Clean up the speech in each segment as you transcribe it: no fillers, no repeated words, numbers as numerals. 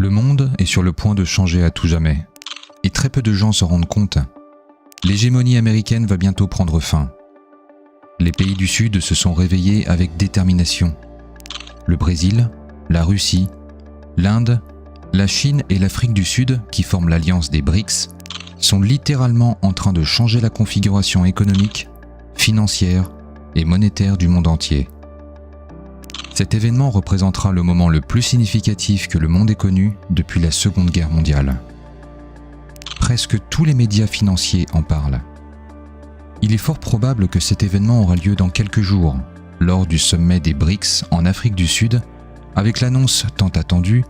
Le monde est sur le point de changer à tout jamais. Et très peu de gens s'en rendent compte. L'hégémonie américaine va bientôt prendre fin. Les pays du Sud se sont réveillés avec détermination. Le Brésil, la Russie, l'Inde, la Chine et l'Afrique du Sud, qui forment l'alliance des BRICS, sont littéralement en train de changer la configuration économique, financière et monétaire du monde entier. Cet événement représentera le moment le plus significatif que le monde ait connu depuis la Seconde Guerre mondiale. Presque tous les médias financiers en parlent. Il est fort probable que cet événement aura lieu dans quelques jours, lors du sommet des BRICS en Afrique du Sud, avec l'annonce tant attendue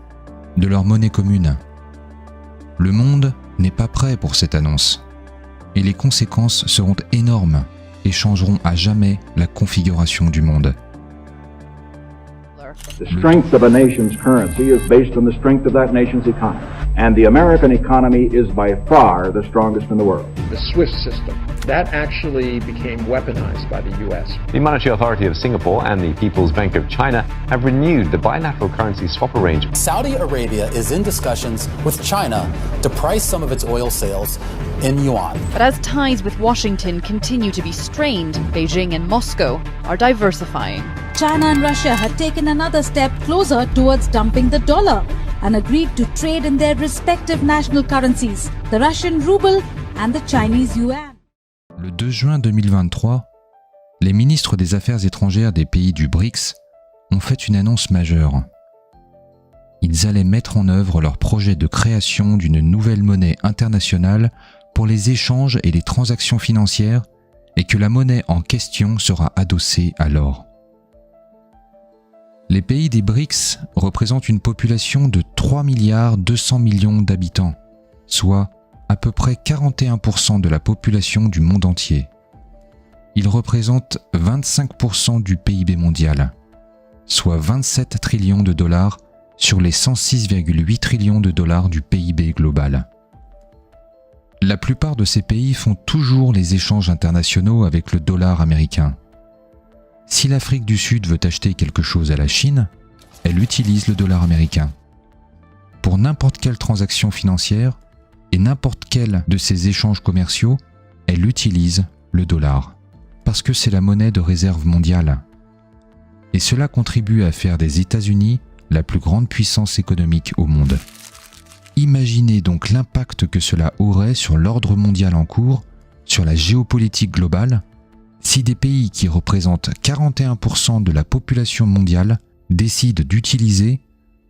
de leur monnaie commune. Le monde n'est pas prêt pour cette annonce, et les conséquences seront énormes et changeront à jamais la configuration du monde. The strength of a nation's currency is based on the strength of that nation's economy. And the American economy is by far the strongest in the world. The SWIFT system, that actually became weaponized by the U.S. The Monetary Authority of Singapore and the People's Bank of China have renewed the bilateral currency swap arrangement. Saudi Arabia is in discussions with China to price some of its oil sales in yuan. But as ties with Washington continue to be strained, Beijing and Moscow are diversifying. China and Russia had taken another step closer towards dumping the dollar and agreed to trade in their respective national currencies, the Russian ruble and the Chinese yuan. Le 2 juin 2023, les ministres des Affaires étrangères des pays du BRICS ont fait une annonce majeure. Ils allaient mettre en œuvre leur projet de création d'une nouvelle monnaie internationale pour les échanges et les transactions financières et que la monnaie en question sera adossée à l'or. Les pays des BRICS représentent une population de 3,2 milliards d'habitants, soit à peu près 41% de la population du monde entier. Ils représentent 25% du PIB mondial, soit 27 trillions de dollars sur les 106,8 trillions de dollars du PIB global. La plupart de ces pays font toujours les échanges internationaux avec le dollar américain. Si l'Afrique du Sud veut acheter quelque chose à la Chine, elle utilise le dollar américain. Pour n'importe quelle transaction financière et n'importe quel de ces échanges commerciaux, elle utilise le dollar, parce que c'est la monnaie de réserve mondiale. Et cela contribue à faire des États-Unis la plus grande puissance économique au monde. Imaginez donc l'impact que cela aurait sur l'ordre mondial en cours, sur la géopolitique globale, si des pays qui représentent 41% de la population mondiale décident d'utiliser,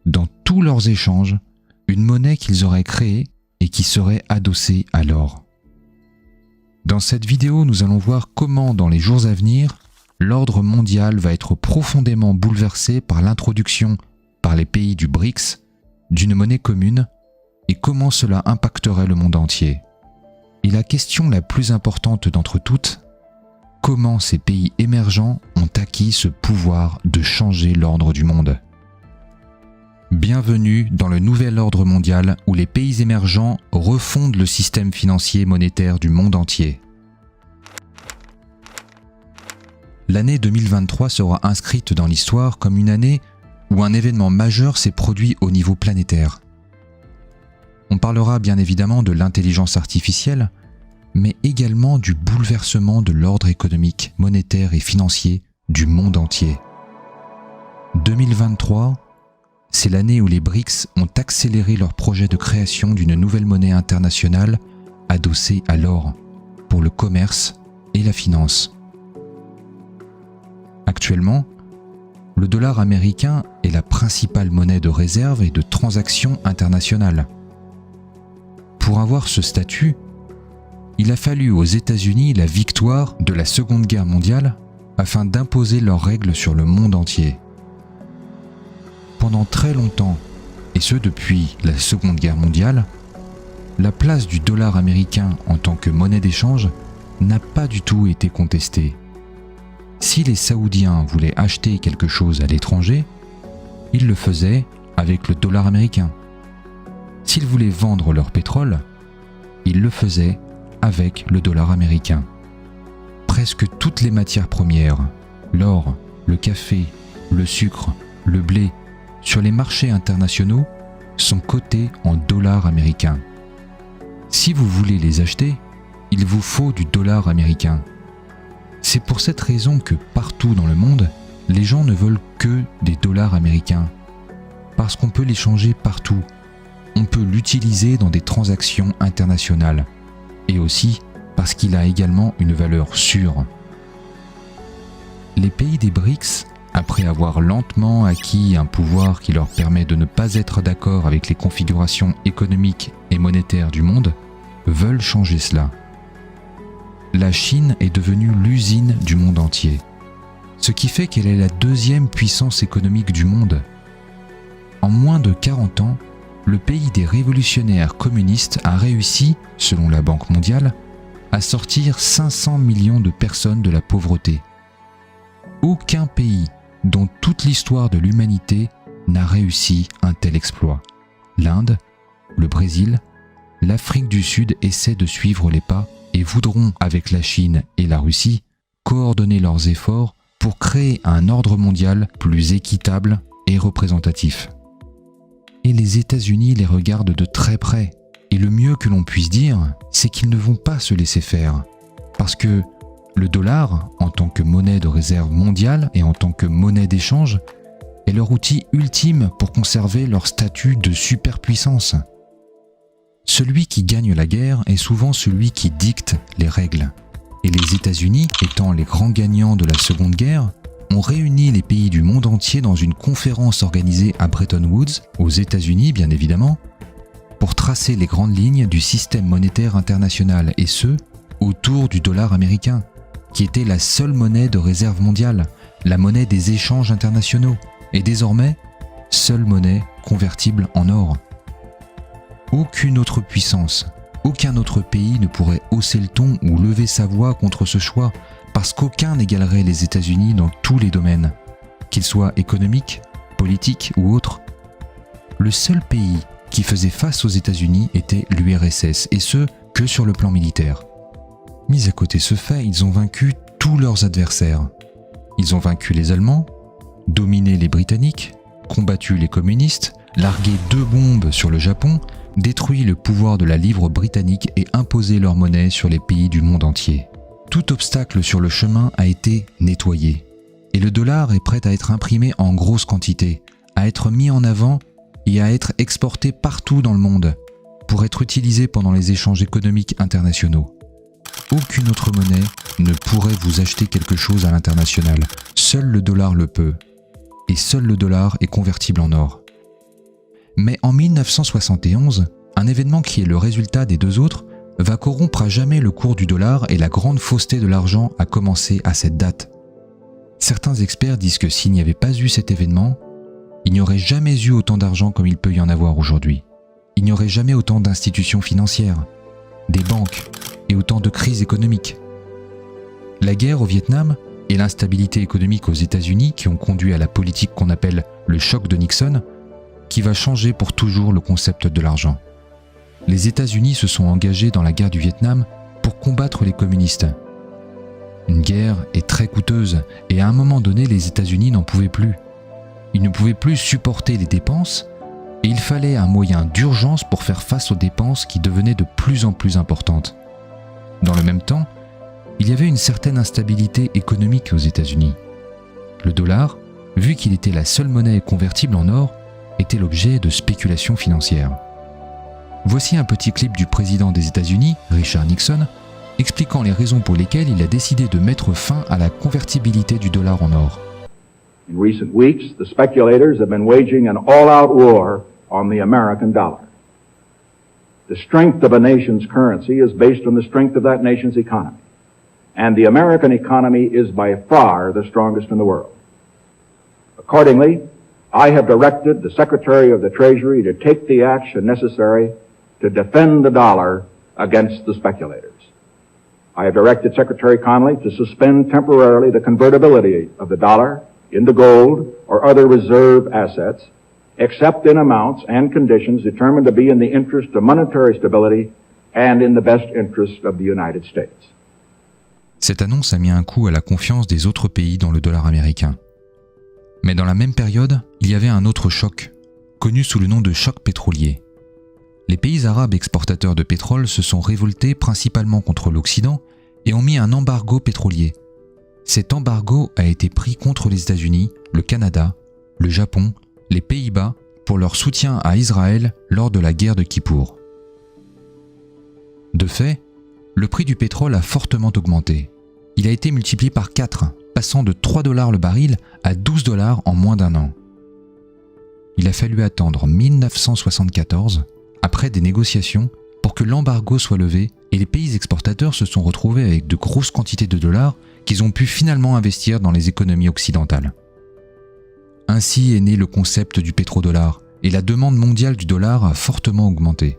dans tous leurs échanges, une monnaie qu'ils auraient créée et qui serait adossée à l'or. Dans cette vidéo, nous allons voir comment, dans les jours à venir, l'ordre mondial va être profondément bouleversé par l'introduction, par les pays du BRICS, d'une monnaie commune et comment cela impacterait le monde entier. Et la question la plus importante d'entre toutes, comment ces pays émergents ont acquis ce pouvoir de changer l'ordre du monde. Bienvenue dans le nouvel ordre mondial où les pays émergents refondent le système financier monétaire du monde entier. L'année 2023 sera inscrite dans l'histoire comme une année où un événement majeur s'est produit au niveau planétaire. On parlera bien évidemment de l'intelligence artificielle, mais également du bouleversement de l'ordre économique, monétaire et financier du monde entier. 2023, c'est l'année où les BRICS ont accéléré leur projet de création d'une nouvelle monnaie internationale adossée à l'or pour le commerce et la finance. Actuellement, le dollar américain est la principale monnaie de réserve et de transaction internationale. Pour avoir ce statut, il a fallu aux États-Unis la victoire de la Seconde Guerre mondiale afin d'imposer leurs règles sur le monde entier. Pendant très longtemps, et ce depuis la Seconde Guerre mondiale, la place du dollar américain en tant que monnaie d'échange n'a pas du tout été contestée. Si les Saoudiens voulaient acheter quelque chose à l'étranger, ils le faisaient avec le dollar américain. S'ils voulaient vendre leur pétrole, ils le faisaient avec le dollar américain. Presque toutes les matières premières, l'or, le café, le sucre, le blé, sur les marchés internationaux, sont cotés en dollars américains. Si vous voulez les acheter, il vous faut du dollar américain. C'est pour cette raison que partout dans le monde, les gens ne veulent que des dollars américains. Parce qu'on peut les changer partout. On peut l'utiliser dans des transactions internationales. Et aussi parce qu'il a également une valeur sûre. Les pays des BRICS, après avoir lentement acquis un pouvoir qui leur permet de ne pas être d'accord avec les configurations économiques et monétaires du monde, veulent changer cela. La Chine est devenue l'usine du monde entier, ce qui fait qu'elle est la deuxième puissance économique du monde. En moins de 40 ans, le pays des révolutionnaires communistes a réussi, selon la Banque mondiale, à sortir 500 millions de personnes de la pauvreté. Aucun pays dont toute l'histoire de l'humanité n'a réussi un tel exploit. L'Inde, le Brésil, l'Afrique du Sud essaient de suivre les pas et voudront, avec la Chine et la Russie, coordonner leurs efforts pour créer un ordre mondial plus équitable et représentatif. Et les États-Unis les regardent de très près. Et le mieux que l'on puisse dire, c'est qu'ils ne vont pas se laisser faire. Parce que le dollar, en tant que monnaie de réserve mondiale et en tant que monnaie d'échange, est leur outil ultime pour conserver leur statut de superpuissance. Celui qui gagne la guerre est souvent celui qui dicte les règles. Et les États-Unis, étant les grands gagnants de la Seconde Guerre, ont réuni les pays du monde entier dans une conférence organisée à Bretton Woods, aux États-Unis bien évidemment, pour tracer les grandes lignes du système monétaire international, et ce, autour du dollar américain, qui était la seule monnaie de réserve mondiale, la monnaie des échanges internationaux, et désormais, seule monnaie convertible en or. Aucune autre puissance, aucun autre pays ne pourrait hausser le ton ou lever sa voix contre ce choix, parce qu'aucun n'égalerait les États-Unis dans tous les domaines, qu'ils soient économiques, politiques ou autres. Le seul pays qui faisait face aux États-Unis était l'URSS, et ce, que sur le plan militaire. Mis à côté ce fait, ils ont vaincu tous leurs adversaires. Ils ont vaincu les Allemands, dominé les Britanniques, combattu les communistes, largué 2 bombes sur le Japon, détruit le pouvoir de la livre britannique et imposé leur monnaie sur les pays du monde entier. Tout obstacle sur le chemin a été nettoyé. Et le dollar est prêt à être imprimé en grosse quantité, à être mis en avant et à être exporté partout dans le monde, pour être utilisé pendant les échanges économiques internationaux. Aucune autre monnaie ne pourrait vous acheter quelque chose à l'international. Seul le dollar le peut. Et seul le dollar est convertible en or. Mais en 1971, un événement qui est le résultat des 2 autres va corrompre à jamais le cours du dollar, et la grande fausseté de l'argent a commencé à cette date. Certains experts disent que s'il n'y avait pas eu cet événement, il n'y aurait jamais eu autant d'argent comme il peut y en avoir aujourd'hui. Il n'y aurait jamais autant d'institutions financières, des banques et autant de crises économiques. La guerre au Vietnam et l'instabilité économique aux États-Unis qui ont conduit à la politique qu'on appelle le choc de Nixon, qui va changer pour toujours le concept de l'argent. Les États-Unis se sont engagés dans la guerre du Vietnam pour combattre les communistes. Une guerre est très coûteuse et à un moment donné, les États-Unis n'en pouvaient plus. Ils ne pouvaient plus supporter les dépenses et il fallait un moyen d'urgence pour faire face aux dépenses qui devenaient de plus en plus importantes. Dans le même temps, il y avait une certaine instabilité économique aux États-Unis. Le dollar, vu qu'il était la seule monnaie convertible en or, était l'objet de spéculations financières. Voici un petit clip du président des États-Unis, Richard Nixon, expliquant les raisons pour lesquelles il a décidé de mettre fin à la convertibilité du dollar en or. In recent weeks, the speculators have been waging an all-out war on the American dollar. The strength of a nation's currency is based on the strength of that nation's economy. And the American economy is by far the strongest in the world. Accordingly, I have directed the Secretary of the Treasury to take the action necessary to defend the dollar against the speculators. I have directed Secretary Connally to suspend temporarily the convertibility of the dollar into gold or other reserve assets, except in amounts and conditions determined to be in the interest of monetary stability and in the best interest of the United States. Cette annonce a mis un coup à la confiance des autres pays dans le dollar américain. Mais dans la même période, il y avait un autre choc, connu sous le nom de choc pétrolier. Les pays arabes exportateurs de pétrole se sont révoltés principalement contre l'Occident et ont mis un embargo pétrolier. Cet embargo a été pris contre les États-Unis, le Canada, le Japon, les Pays-Bas pour leur soutien à Israël lors de la guerre de Kippour. De fait, le prix du pétrole a fortement augmenté. Il a été multiplié par 4, passant de 3 $ le baril à 12 $ en moins d'un an. Il a fallu attendre 1974, après des négociations, pour que l'embargo soit levé et les pays exportateurs se sont retrouvés avec de grosses quantités de dollars qu'ils ont pu finalement investir dans les économies occidentales. Ainsi est né le concept du pétrodollar et la demande mondiale du dollar a fortement augmenté.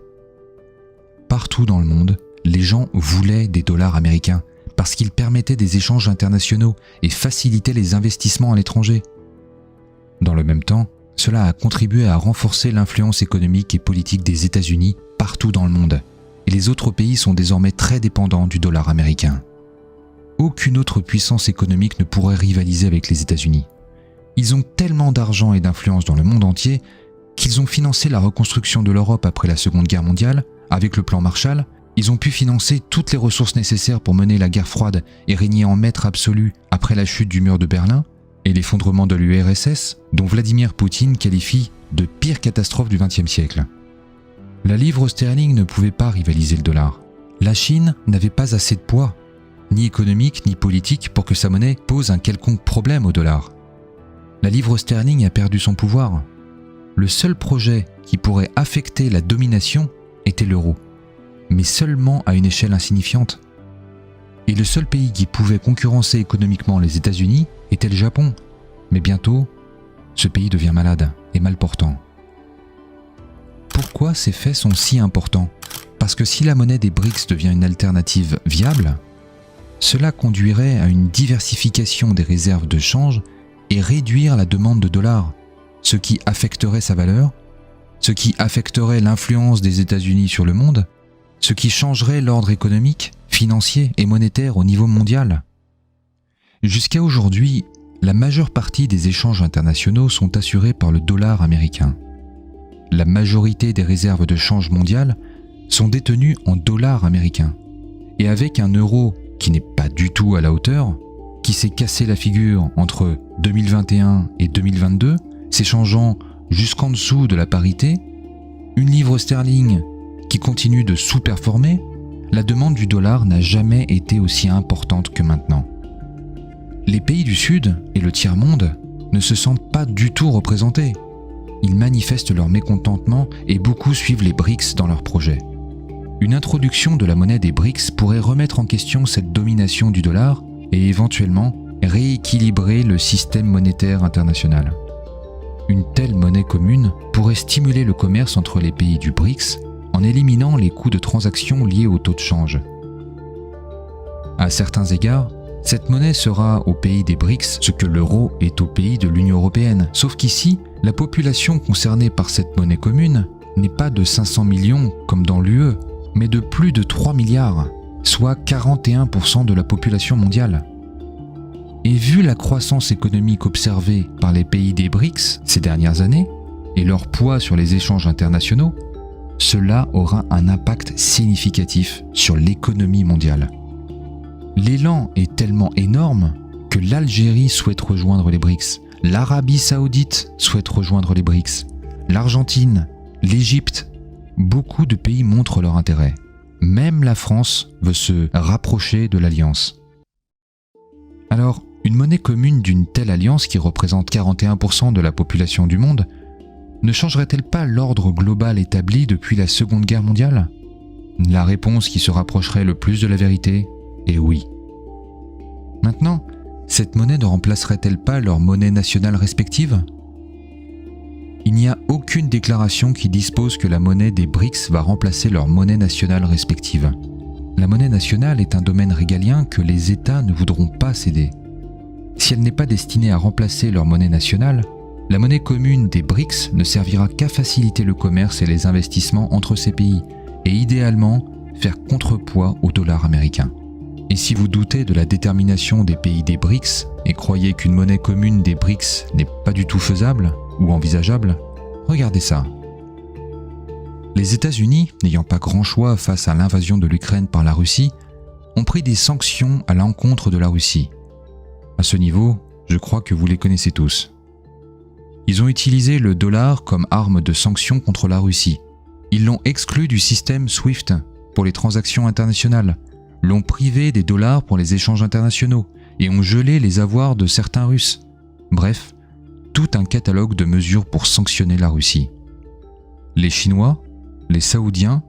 Partout dans le monde, les gens voulaient des dollars américains parce qu'ils permettaient des échanges internationaux et facilitaient les investissements à l'étranger. Dans le même temps, cela a contribué à renforcer l'influence économique et politique des États-Unis partout dans le monde, et les autres pays sont désormais très dépendants du dollar américain. Aucune autre puissance économique ne pourrait rivaliser avec les États-Unis. Ils ont tellement d'argent et d'influence dans le monde entier qu'ils ont financé la reconstruction de l'Europe après la Seconde Guerre mondiale, avec le plan Marshall. Ils ont pu financer toutes les ressources nécessaires pour mener la guerre froide et régner en maître absolu après la chute du mur de Berlin et l'effondrement de l'URSS, dont Vladimir Poutine qualifie de pire catastrophe du XXe siècle. La livre sterling ne pouvait pas rivaliser le dollar. La Chine n'avait pas assez de poids, ni économique ni politique, pour que sa monnaie pose un quelconque problème au dollar. La livre sterling a perdu son pouvoir. Le seul projet qui pourrait affecter la domination était l'euro, mais seulement à une échelle insignifiante. Et le seul pays qui pouvait concurrencer économiquement les États-Unis était le Japon. Mais bientôt, ce pays devient malade et mal portant. Pourquoi ces faits sont si importants ? Parce que si la monnaie des BRICS devient une alternative viable, cela conduirait à une diversification des réserves de change et réduire la demande de dollars, ce qui affecterait sa valeur, ce qui affecterait l'influence des États-Unis sur le monde, ce qui changerait l'ordre économique, financier et monétaire au niveau mondial. Jusqu'à aujourd'hui, la majeure partie des échanges internationaux sont assurés par le dollar américain. La majorité des réserves de change mondiales sont détenues en dollars américains. Et avec un euro qui n'est pas du tout à la hauteur, qui s'est cassé la figure entre 2021 et 2022, s'échangeant jusqu'en dessous de la parité, une livre sterling qui continue de sous-performer, la demande du dollar n'a jamais été aussi importante que maintenant. Les pays du Sud et le tiers-monde ne se sentent pas du tout représentés. Ils manifestent leur mécontentement et beaucoup suivent les BRICS dans leurs projets. Une introduction de la monnaie des BRICS pourrait remettre en question cette domination du dollar et éventuellement rééquilibrer le système monétaire international. Une telle monnaie commune pourrait stimuler le commerce entre les pays du BRICS en éliminant les coûts de transaction liés au taux de change. À certains égards, cette monnaie sera au pays des BRICS ce que l'euro est au pays de l'Union européenne, sauf qu'ici, la population concernée par cette monnaie commune n'est pas de 500 millions comme dans l'UE, mais de plus de 3 milliards, soit 41% de la population mondiale. Et vu la croissance économique observée par les pays des BRICS ces dernières années, et leur poids sur les échanges internationaux, cela aura un impact significatif sur l'économie mondiale. L'élan est tellement énorme que l'Algérie souhaite rejoindre les BRICS, l'Arabie Saoudite souhaite rejoindre les BRICS, l'Argentine, l'Égypte, beaucoup de pays montrent leur intérêt. Même la France veut se rapprocher de l'alliance. Alors, une monnaie commune d'une telle alliance qui représente 41% de la population du monde ne changerait-elle pas l'ordre global établi depuis la Seconde Guerre mondiale ? La réponse qui se rapprocherait le plus de la vérité est oui. Maintenant, cette monnaie ne remplacerait-elle pas leurs monnaies nationales respectives ? Il n'y a aucune déclaration qui dispose que la monnaie des BRICS va remplacer leurs monnaies nationales respectives. La monnaie nationale est un domaine régalien que les États ne voudront pas céder. Si elle n'est pas destinée à remplacer leur monnaie nationale, la monnaie commune des BRICS ne servira qu'à faciliter le commerce et les investissements entre ces pays, et idéalement faire contrepoids au dollar américain. Et si vous doutez de la détermination des pays des BRICS et croyez qu'une monnaie commune des BRICS n'est pas du tout faisable ou envisageable, Regardez ça. Les États-Unis, n'ayant pas grand choix face à l'invasion de l'Ukraine par la Russie, ont pris des sanctions à l'encontre de la Russie. À ce niveau, je crois que vous les connaissez tous. Ils ont utilisé le dollar comme arme de sanction contre la Russie. Ils l'ont exclu du système SWIFT pour les transactions internationales, l'ont privé des dollars pour les échanges internationaux et ont gelé les avoirs de certains Russes. Bref, tout un catalogue de mesures pour sanctionner la Russie. Les Chinois, les Saoudiens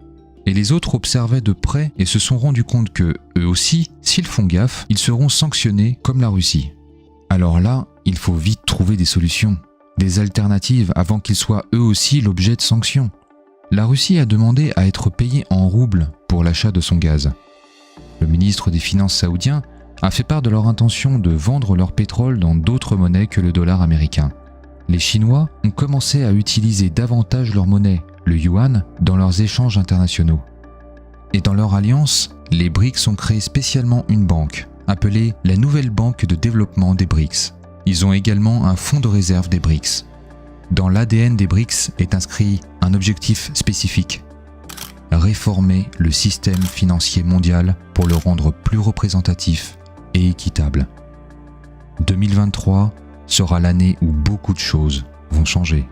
et les autres observaient de près et se sont rendus compte que, eux aussi, s'ils font gaffe, ils seront sanctionnés comme la Russie. Alors là, il faut vite trouver des solutions, des alternatives avant qu'ils soient eux aussi l'objet de sanctions. La Russie a demandé à être payée en roubles pour l'achat de son gaz. Le ministre des Finances saoudien a fait part de leur intention de vendre leur pétrole dans d'autres monnaies que le dollar américain. Les Chinois ont commencé à utiliser davantage leur monnaie, le yuan, dans leurs échanges internationaux. Et dans leur alliance, les BRICS ont créé spécialement une banque, appelée la Nouvelle Banque de Développement des BRICS. Ils ont également un fonds de réserve des BRICS. Dans l'ADN des BRICS est inscrit un objectif spécifique: réformer le système financier mondial pour le rendre plus représentatif et équitable. 2023 sera l'année où beaucoup de choses vont changer.